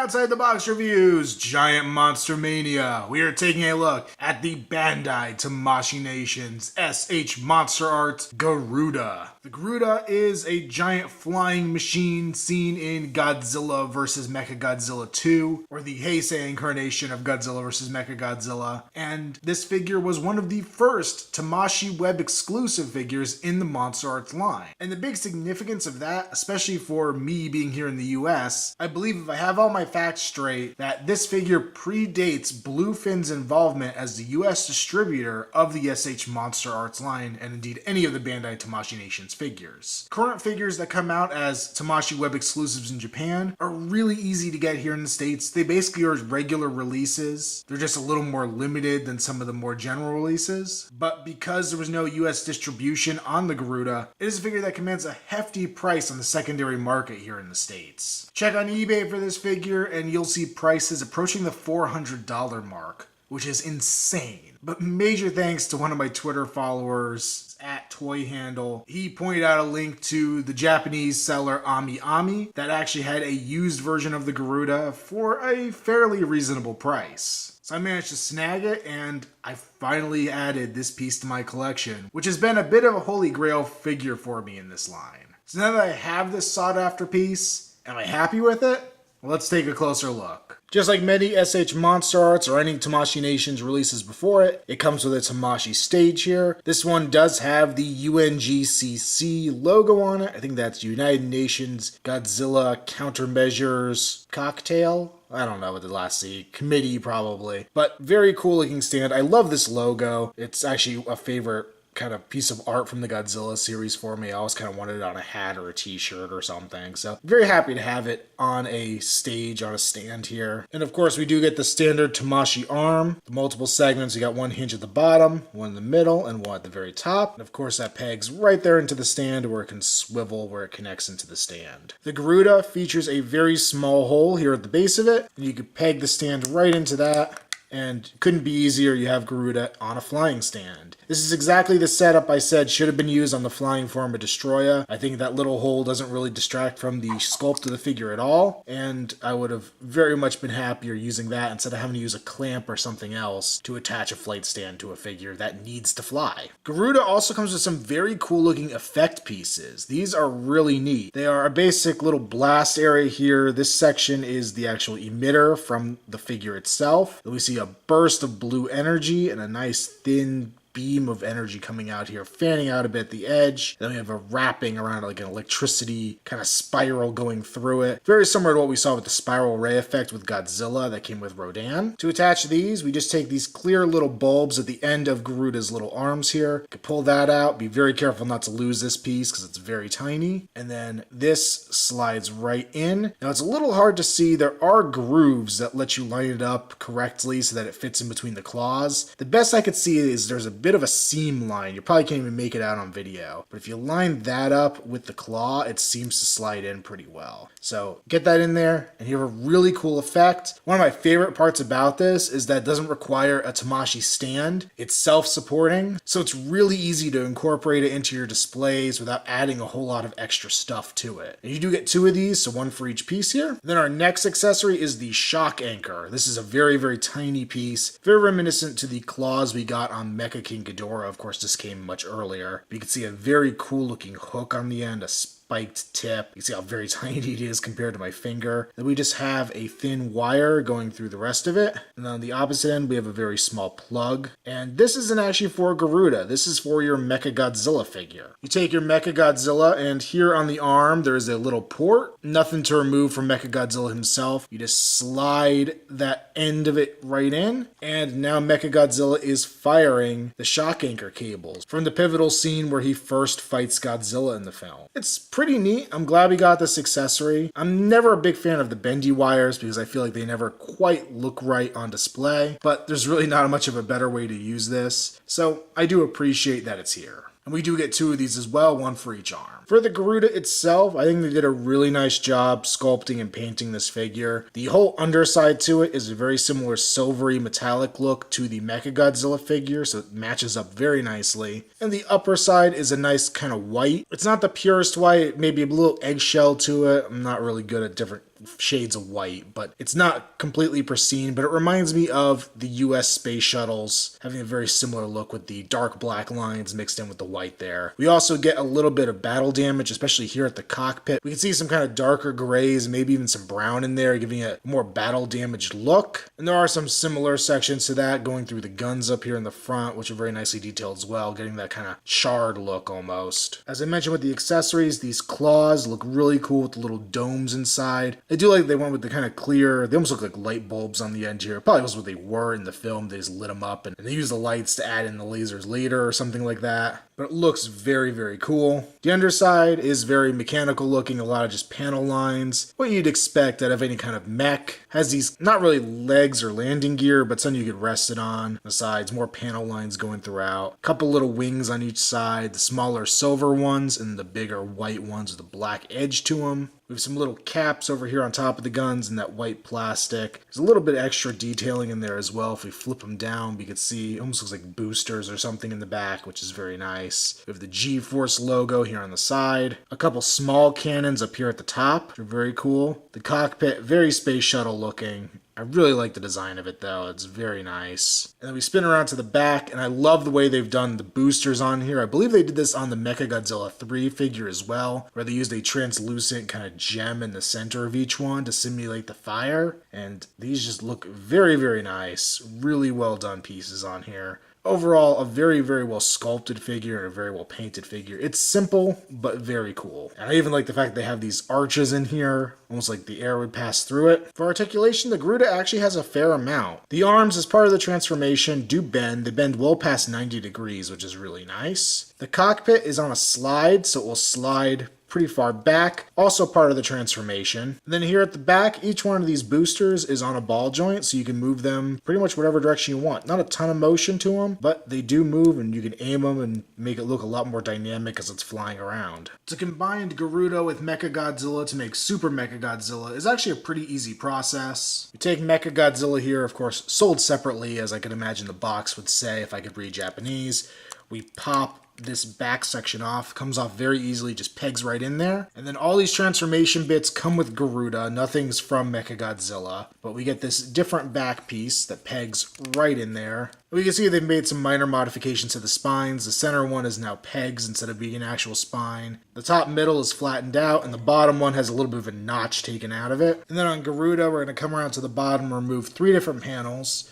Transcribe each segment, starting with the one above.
Outside the Box Reviews, Giant Monster Mania. We are taking a look at the Bandai Tamashii Nations SH Monsterarts Garuda. The Garuda is a giant flying machine seen in Godzilla vs. Mechagodzilla 2, or the Heisei incarnation of Godzilla vs. Mechagodzilla, and this figure was one of the first Tamashii web exclusive figures in the Monsterarts line. And the big significance of that, especially for me being here in the US, I believe if I have all my facts straight, that this figure predates Bluefin's involvement as the US distributor of the SH Monsterarts line, and indeed any of the Bandai Tamashii Nations figures. Current figures that come out as Tamashii web exclusives in Japan are really easy to get here in the States. They basically are regular releases. They're just a little more limited than some of the more general releases. But because there was no US distribution on the Garuda, it is a figure that commands a hefty price on the secondary market here in the States. Check on eBay for this figure and you'll see prices approaching the $400 mark, which is insane. But major thanks to one of my Twitter followers, @ToyHandle. He pointed out a link to the Japanese seller Ami Ami that actually had a used version of the Garuda for a fairly reasonable price. So I managed to snag it, and I finally added this piece to my collection, which has been a bit of a holy grail figure for me in this line. So now that I have this sought after piece, am I happy with it? Well, let's take a closer look. Just like many SH Monsterarts or any Tamashii Nations releases before it, it comes with a Tamashii stage here. This one does have the UNGCC logo on it. I think that's United Nations Godzilla Countermeasures Cocktail. I don't know what the last C, committee probably. But very cool looking stand. I love this logo. It's actually a favorite kind of piece of art from the Godzilla series for me. I always kind of wanted it on a hat or a t-shirt or something. So very happy to have it on a stage, on a stand here. And of course we do get the standard Tamashii arm, the multiple segments. You got one hinge at the bottom, one in the middle, and one at the very top. And of course that pegs right there into the stand where it can swivel, where it connects into the stand. The Garuda features a very small hole here at the base of it, and you could peg the stand right into that. And couldn't be easier, you have Garuda on a flying stand. This is exactly the setup I said should have been used on the flying form of Destroya. I think that little hole doesn't really distract from the sculpt of the figure at all, and I would have very much been happier using that instead of having to use a clamp or something else to attach a flight stand to a figure that needs to fly. Garuda also comes with some very cool looking effect pieces. These are really neat. They are a basic little blast area here. This section is the actual emitter from the figure itself. We see a burst of blue energy and a nice thin beam of energy coming out here, fanning out a bit at the edge. Then we have a wrapping around like an electricity kind of spiral going through it. Very similar to what we saw with the spiral ray effect with Godzilla that came with Rodan. To attach these, we just take these clear little bulbs at the end of Garuda's little arms here. You can pull that out. Be very careful not to lose this piece because it's very tiny. And then this slides right in. Now it's a little hard to see. There are grooves that let you line it up correctly so that it fits in between the claws. The best I could see is there's a bit of a seam line. You probably can't even make it out on video, but if you line that up with the claw, it seems to slide in pretty well. So get that in there and you have a really cool effect. One of my favorite parts about this is that it doesn't require a Tamashii stand. It's self-supporting, so it's really easy to incorporate it into your displays without adding a whole lot of extra stuff to it. And you do get two of these, so one for each piece here. Then our next accessory is the shock anchor. This is a very, very tiny piece, very reminiscent to the claws we got on Mecha King Ghidorah. Of course, this came much earlier. But you can see a very cool looking hook on the end, a spiked tip. You can see how very tiny it is compared to my finger. Then we just have a thin wire going through the rest of it. And on the opposite end, we have a very small plug. And this isn't actually for Garuda. This is for your Mechagodzilla figure. You take your Mechagodzilla, and here on the arm, there's a little port. Nothing to remove from Mechagodzilla himself. You just slide that end of it right in. And now Mechagodzilla is firing the shock anchor cables from the pivotal scene where he first fights Godzilla in the film. It's pretty neat. I'm glad we got this accessory. I'm never a big fan of the bendy wires because I feel like they never quite look right on display, but there's really not much of a better way to use this. So I do appreciate that it's here. And we do get two of these as well, one for each arm. For the Garuda itself, I think they did a really nice job sculpting and painting this figure. The whole underside to it is a very similar silvery metallic look to the Mechagodzilla figure, so it matches up very nicely. And the upper side is a nice kind of white. It's not the purest white, maybe a little eggshell to it. I'm not really good at different shades of white, but it's not completely pristine, but it reminds me of the US space shuttles having a very similar look with the dark black lines mixed in with the white there. We also get a little bit of battle damage, especially here at the cockpit. We can see some kind of darker grays, maybe even some brown in there, giving it a more battle damaged look. And there are some similar sections to that going through the guns up here in the front, which are very nicely detailed as well, getting that kind of charred look almost. As I mentioned with the accessories, these claws look really cool with the little domes inside. I do like they went with the kind of clear, they almost look like light bulbs on the end here. Probably was what they were in the film. They just lit them up and they use the lights to add in the lasers later or something like that. But it looks very, very cool. The underside is very mechanical looking, a lot of just panel lines. What you'd expect out of any kind of mech. Has these, not really legs or landing gear, but something you could rest it on. The sides, more panel lines going throughout. A couple little wings on each side, the smaller silver ones and the bigger white ones with a black edge to them. We have some little caps over here on top of the guns and that white plastic. There's a little bit of extra detailing in there as well. If we flip them down, we can see it almost looks like boosters or something in the back, which is very nice. We have the G-Force logo here on the side. A couple small cannons up here at the top, which are very cool. The cockpit, very space shuttle looking. I really like the design of it though, it's very nice. And then we spin around to the back, and I love the way they've done the boosters on here. I believe they did this on the Mechagodzilla 3 figure as well, where they used a translucent kind of gem in the center of each one to simulate the fire. And these just look very, very nice. Really well done pieces on here. Overall, a very, very well sculpted figure and a very well painted figure. It's simple, but very cool. And I even like the fact they have these arches in here, almost like the air would pass through it. For articulation, the Garuda actually has a fair amount. The arms, as part of the transformation, do bend. They bend well past 90 degrees, which is really nice. The cockpit is on a slide, so it will slide pretty far back, also part of the transformation. And then here at the back, each one of these boosters is on a ball joint, so you can move them pretty much whatever direction you want. Not a ton of motion to them, but they do move and you can aim them and make it look a lot more dynamic as it's flying around. To combine Garuda with Mechagodzilla to make Super Mechagodzilla is actually a pretty easy process. You take Mechagodzilla here, of course, sold separately, as I could imagine the box would say if I could read Japanese. We pop this back section off, comes off very easily, just pegs right in there. And then all these transformation bits come with Garuda, nothing's from Mechagodzilla, but we get this different back piece that pegs right in there. We can see they've made some minor modifications to the spines. The center one is now pegs instead of being an actual spine. The top middle is flattened out, and the bottom one has a little bit of a notch taken out of it. And then on Garuda, we're going to come around to the bottom and remove 3 different panels.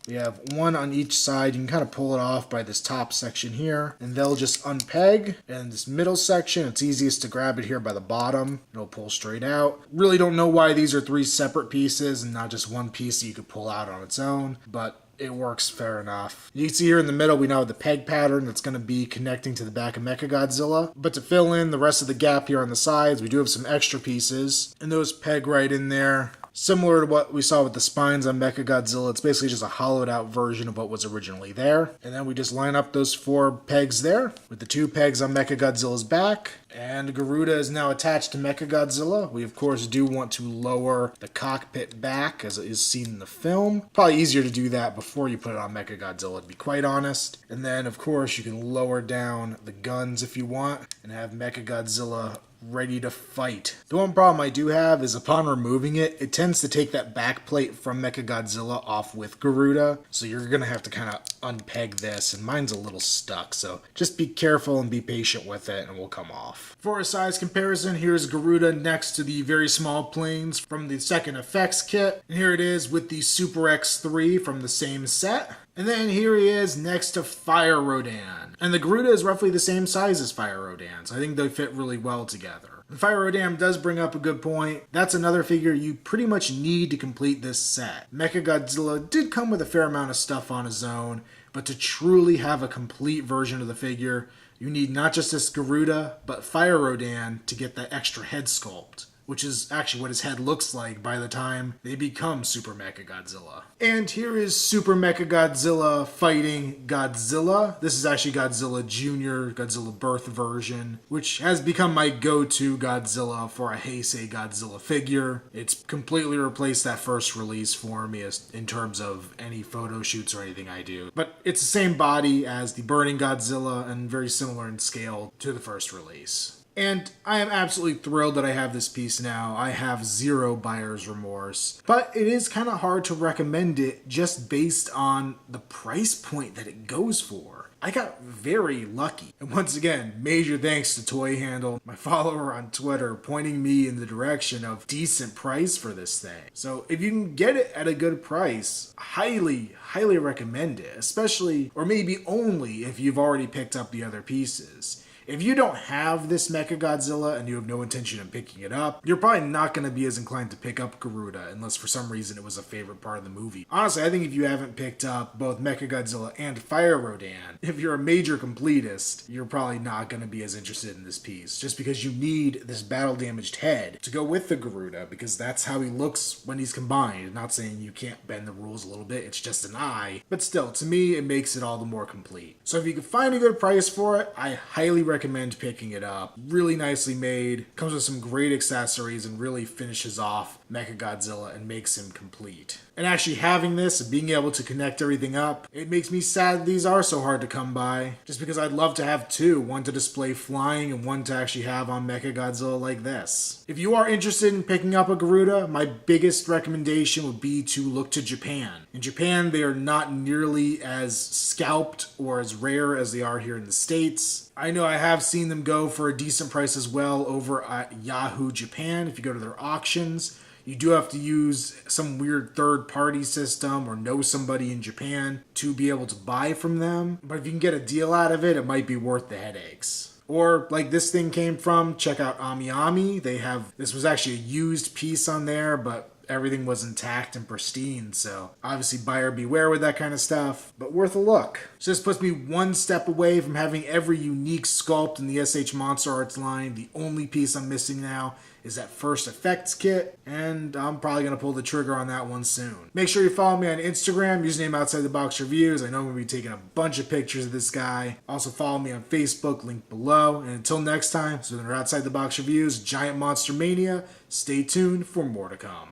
We have one on each side. You can kind of pull it off by this top section here, and they'll just unpeg. And this middle section, it's easiest to grab it here by the bottom. It'll pull straight out. Really don't know why these are 3 separate pieces and not just one piece that you could pull out on its own, but it works fair enough. You can see here in the middle, we now have the peg pattern that's going to be connecting to the back of Mechagodzilla. But to fill in the rest of the gap here on the sides, we do have some extra pieces, and those peg right in there. Similar to what we saw with the spines on Mechagodzilla, it's basically just a hollowed out version of what was originally there. And then we just line up those 4 pegs there with the 2 pegs on Mechagodzilla's back. And Garuda is now attached to Mechagodzilla. We of course do want to lower the cockpit back as it is seen in the film. Probably easier to do that before you put it on Mechagodzilla, to be quite honest. And then of course you can lower down the guns if you want and have Mechagodzilla ready to fight. The one problem I do have is upon removing it, it tends to take that back plate from Mechagodzilla off with Garuda, so you're gonna have to kind of unpeg this, and mine's a little stuck, so just be careful and be patient with it and it will come off. For a size comparison, here's Garuda next to the very small planes from the second effects kit, and here it is with the Super X3 from the same set. And then here he is next to Fire Rodan. And the Garuda is roughly the same size as Fire Rodan, so I think they fit really well together. And Fire Rodan does bring up a good point. That's another figure you pretty much need to complete this set. Mechagodzilla did come with a fair amount of stuff on his own, but to truly have a complete version of the figure, you need not just this Garuda, but Fire Rodan to get that extra head sculpt, which is actually what his head looks like by the time they become Super Mechagodzilla. And here is Super Mechagodzilla fighting Godzilla. This is actually Godzilla Jr., Godzilla Birth version, which has become my go-to Godzilla for a Heisei Godzilla figure. It's completely replaced that first release for me in terms of any photo shoots or anything I do. But it's the same body as the Burning Godzilla and very similar in scale to the first release. And I am absolutely thrilled that I have this piece now. I have zero buyer's remorse. But it is kind of hard to recommend it just based on the price point that it goes for. I got very lucky. And once again, major thanks to Toy Handle, my follower on Twitter, pointing me in the direction of decent price for this thing. So if you can get it at a good price, highly recommend it, especially, or maybe only, if you've already picked up the other pieces. If you don't have this Mechagodzilla and you have no intention of picking it up, you're probably not going to be as inclined to pick up Garuda unless for some reason it was a favorite part of the movie. Honestly, I think if you haven't picked up both Mechagodzilla and Fire Rodan, if you're a major completist, you're probably not going to be as interested in this piece, just because you need this battle-damaged head to go with the Garuda, because that's how he looks when he's combined. I'm not saying you can't bend the rules a little bit, it's just an eye, but still, to me, it makes it all the more complete. So if you can find a good price for it, I highly recommend picking it up. Really nicely made, comes with some great accessories, and really finishes off Mechagodzilla and makes him complete. And actually having this and being able to connect everything up, it makes me sad these are so hard to come by, just because I'd love to have two, one to display flying and one to actually have on Mechagodzilla like this. If you are interested in picking up a Garuda, my biggest recommendation would be to look to Japan. In Japan, they are not nearly as scalped or as rare as they are here in the States. I know I have seen them go for a decent price as well over at Yahoo Japan if you go to their auctions. You do have to use some weird third-party system or know somebody in Japan to be able to buy from them. But if you can get a deal out of it, it might be worth the headaches. Or, like this thing came from, check out Ami Ami. This was actually a used piece on there, but everything was intact and pristine, so obviously buyer beware with that kind of stuff, but worth a look. So this puts me one step away from having every unique sculpt in the SH Monsterarts line. The only piece I'm missing now is that first effects kit, and I'm probably going to pull the trigger on that one soon. Make sure you follow me on Instagram, username Outside the Box Reviews. I know I'm going to be taking a bunch of pictures of this guy. Also follow me on Facebook, link below. And until next time, so they're Outside the Box Reviews, Giant Monster Mania, stay tuned for more to come.